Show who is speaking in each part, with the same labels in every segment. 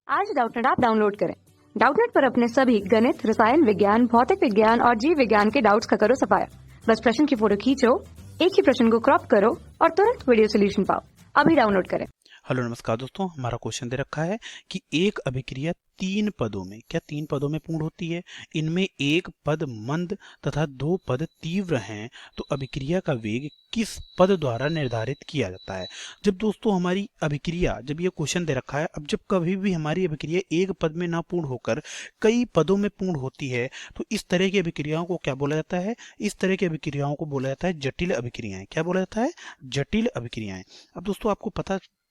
Speaker 1: आज Doubtnut app download करें। Doubtnut पर अपने सभी गणित, रसायन विज्ञान, भौतिक विज्ञान और जीव विज्ञान के डाउट्स का करो सफाया। बस प्रश्न की फोटो खींचो, एक ही प्रश्न को क्रॉप करो और तुरंत वीडियो सोल्यूशन पाओ। अभी डाउनलोड करें।
Speaker 2: हेलो नमस्कार दोस्तों, हमारा क्वेश्चन दे रखा है कि एक अभिक्रिया तीन पदों में पूर्ण होती है। इनमें एक पद मंद तथा दो पद तीव्र हैं, तो अभिक्रिया का वेग किस पद द्वारा निर्धारित किया जाता है। जब दोस्तों हमारी अभिक्रिया, जब ये क्वेश्चन दे रखा है, अब जब कभी भी हमारी अभिक्रिया एक पद में ना पूर्ण होकर कई पदों में पूर्ण होती है, तो इस तरह की अभिक्रियाओं को क्या बोला जाता है? इस तरह की अभिक्रियाओं को बोला जाता है जटिल अभिक्रियाएं। क्या बोला जाता है? जटिल अभिक्रियाएं। अब दोस्तों आपको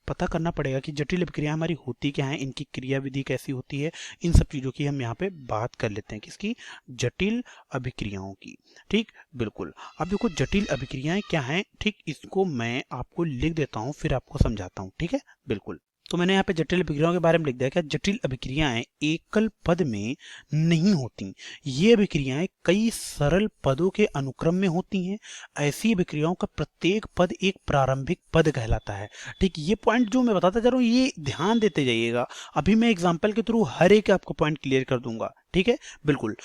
Speaker 2: पता करना पड़ेगा कि जटिल अभिक्रिया हमारी होती क्या है, इनकी क्रिया विधि कैसी होती है। इन सब चीजों की हम यहाँ पे बात कर लेते हैं। किसकी? जटिल अभिक्रियाओं की। ठीक, बिल्कुल। अब देखो जटिल अभिक्रियाएं क्या हैं, ठीक, इसको मैं आपको लिख देता हूँ, फिर आपको समझाता हूँ। ठीक है, बिल्कुल। तो मैंने यहाँ पे जटिल अभिक्रियाओं के बारे में लिख दिया। क्या जटिल अभिक्रियाएं एकल पद में नहीं होती, ये अभिक्रियाएं कई सरल पदों के अनुक्रम में होती हैं। ऐसी अभिक्रियाओं का प्रत्येक पद एक प्रारंभिक पद कहलाता है। ठीक, ये पॉइंट जो मैं बताता जा रहा हूँ ये ध्यान देते जाइएगा। अभी मैं एग्जाम्पल के थ्रू हर एक आपको पॉइंट क्लियर कर दूंगा। ठीक है, बिल्कुल।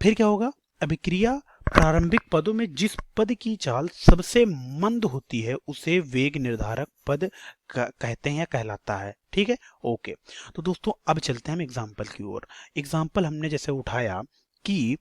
Speaker 2: फिर क्या होगा? अभिक्रिया प्रारंभिक पदों में जिस पद की चाल सबसे मंद होती है उसे वेग निर्धारक पद कहते हैं या कहलाता है। ठीक है, ओके। तो दोस्तों अब चलते हैं हम एग्जाम्पल की ओर। एग्जाम्पल हमने जैसे उठाया कि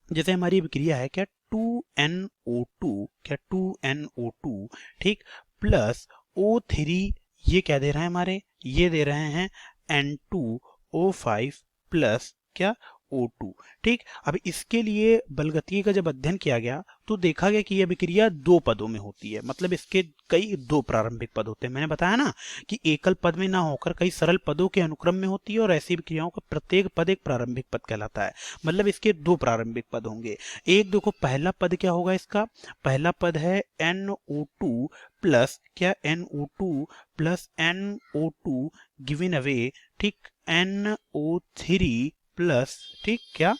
Speaker 2: जैसे हमारी अभिक्रिया है क्या 2NO2, क्या 2NO2, ठीक, प्लस O3, ये क्या दे रहे हैं हमारे? ये दे रहे हैं N2O5 प्लस क्या O2। ठीक, अब इसके लिए बलगतिकी का जब अध्ययन किया गया तो देखा गया कि यह अभिक्रिया दो पदों में होती है, मतलब इसके कई दो प्रारंभिक पद होते हैं। मैंने बताया ना कि एकल पद में ना होकर कई सरल पदों के अनुक्रम में होती है, और ऐसी अभिक्रियाओं का प्रत्येक पद एक प्रारंभिक पद कहलाता है। मतलब इसके दो प्रारंभिक पद होंगे। एक देखो, पहला पद क्या होगा इसका? पहला पद है NO2 प्लस क्या NO2 plus NO2 given away, ठीक, NO3 प्लस, ठीक, क्या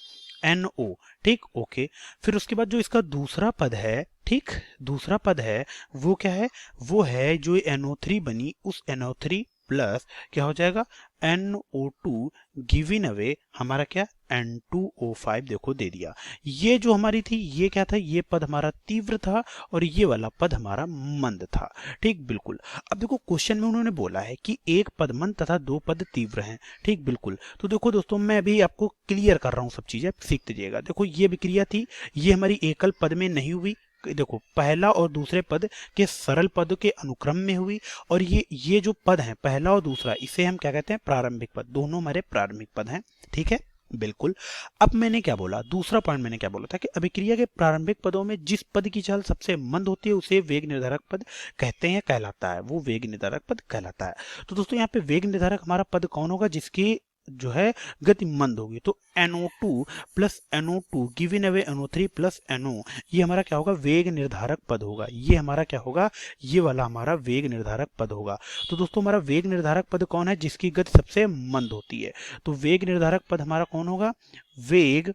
Speaker 2: NO। ठीक, ओके। फिर उसके बाद जो इसका दूसरा पद है, ठीक, दूसरा पद है वो क्या है? वो है जो NO3 बनी, उस NO3 प्लस क्या हो जाएगा? NO2 गिवन अवे हमारा क्या N2O5 देखो दे दिया। ये जो हमारी थी ये क्या था? ये पद हमारा तीव्र था और ये वाला पद हमारा मंद था। ठीक, बिल्कुल। अब देखो क्वेश्चन में उन्होंने बोला है कि एक पद मंद तथा दो पद तीव्र हैं। ठीक, बिल्कुल। तो देखो दोस्तों मैं अभी आपको क्लियर कर रहा हूँ, सब चीजें सीखते जाइएगा। देखो ये विक्रिया थी, ये हमारी एकल पद में नहीं हुई। देखो पहला और दूसरे पद के सरल पद के अनुक्रम में हुई, और ये जो पद हैं पहला और दूसरा, इसे हम क्या कहते हैं? प्रारंभिक पद। दोनों हमारे प्रारंभिक पद हैं। ठीक है, बिल्कुल। अब मैंने क्या बोला? दूसरा पॉइंट मैंने क्या बोला था कि अभिक्रिया के प्रारंभिक पदों में जिस पद की चाल सबसे मंद होती है उसे वेग निर्धारक पद कहते हैं, कहलाता है। वो वेग निर्धारक पद कहलाता है। तो दोस्तों यहाँ पे वेग निर्धारक हमारा पद कौन होगा? जिसकी जो है गति मंद होगी। तो NO2 plus NO2 given away NO3 plus NO, ये हमारा क्या होगा? वेग निर्धारक पद होगा। ये हमारा क्या होगा? ये वाला हमारा वेग निर्धारक पद होगा। तो दोस्तों हमारा वेग निर्धारक पद कौन है? जिसकी गति सबसे मंद होती है। तो वेग निर्धारक पद हमारा कौन होगा? वेग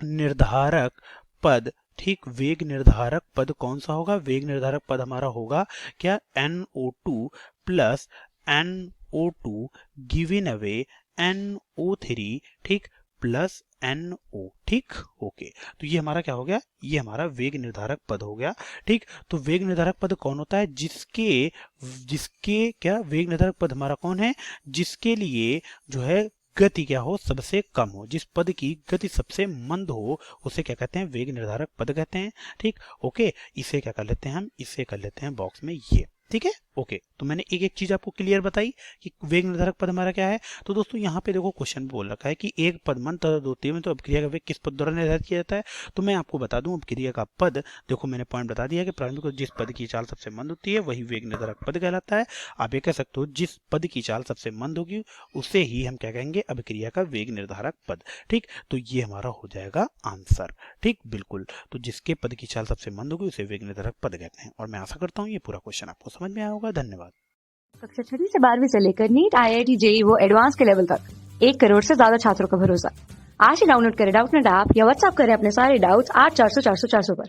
Speaker 2: निर्धारक पद। ठीक, वेग निर्धारक पद कौन सा होगा? वेग निर्धारक पद हमारा होगा क्या? NO2 plus NO2 given away NO3, ठीक, प्लस NO। ठीक, ओके। तो ये हमारा क्या हो गया? ये हमारा वेग निर्धारक पद हो गया। ठीक, तो वेग निर्धारक पद कौन होता है? जिसके जिसके क्या वेग निर्धारक पद हमारा कौन है? जिसके लिए जो है गति क्या हो? सबसे कम हो। जिस पद की गति सबसे मंद हो उसे क्या कहते हैं? वेग निर्धारक पद कहते हैं। ठीक, ओके। इसे क्या कर लेते हैं हम? इसे कर लेते हैं बॉक्स में ये। ठीक है, ओके। तो मैंने एक एक चीज आपको क्लियर बताई कि वेग निर्धारक पद हमारा क्या है। तो दोस्तों यहाँ पे देखो क्वेश्चन बोल रखा है कि एक पद मंद तथा दो तीव्र, तो अभिक्रिया का वेग किस पद द्वारा निर्धारित किया जाता है? तो मैं आपको बता दूं अभिक्रिया का पद, देखो मैंने पॉइंट बता दिया कि प्रारंभिक और जिस पद की चाल सबसे मंद होती है वही वेग निर्धारक पद कहलाता है। आप ये कह सकते हो जिस पद की चाल सबसे मंद होगी उसे ही हम क्या कहेंगे? अभिक्रिया का वेग निर्धारक पद। ठीक, तो ये हमारा हो जाएगा आंसर। ठीक, बिल्कुल। तो जिसके पद की चाल सबसे मंद होगी उसे वेग निर्धारक पद कहते हैं। और मैं आशा करता हूँ ये पूरा क्वेश्चन आपको समझ में आया होगा। धन्यवाद।
Speaker 1: कक्षा 6 से 12वीं से लेकर नीट, IIT, JEE वो एडवांस के लेवल तक 1 करोड़ से ज्यादा छात्रों का भरोसा। आज ही डाउनलोड करें डाउटनेट ऐप या व्हाट्सएप करें अपने सारे डाउट्स 8400 400 400 पर।